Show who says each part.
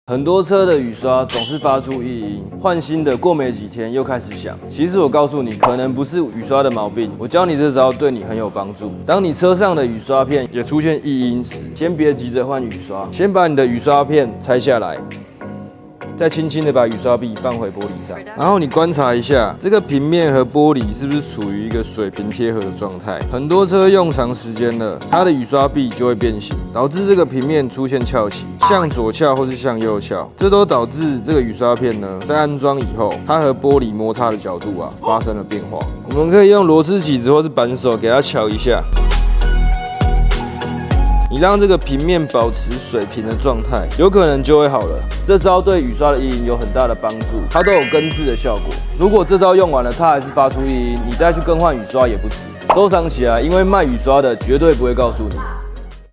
Speaker 1: 很多车的雨刷总是发出异音，换新的过没几天又开始响。其实我告诉你，可能不是雨刷的毛病。我教你这招对你很有帮助。当你车上的雨刷片也出现异音时，先别急着换雨刷，先把你的雨刷片拆下来。 再轻轻的把雨刷臂放回玻璃上，然后你观察一下这个平面和玻璃是不是处于一个水平贴合的状态。很多车用长时间了，它的雨刷臂就会变形，导致这个平面出现翘起，向左翘或是向右翘，这都导致这个雨刷片呢，在安装以后，它和玻璃摩擦的角度发生了变化。我们可以用螺丝起子或是扳手给它敲一下。 你让这个平面保持水平的状态，有可能就会好了。这招对雨刷的异音有很大的帮助，它都有根治的效果。如果这招用完了，它还是发出异音，你再去更换雨刷也不迟。收藏起来，因为卖雨刷的绝对不会告诉你。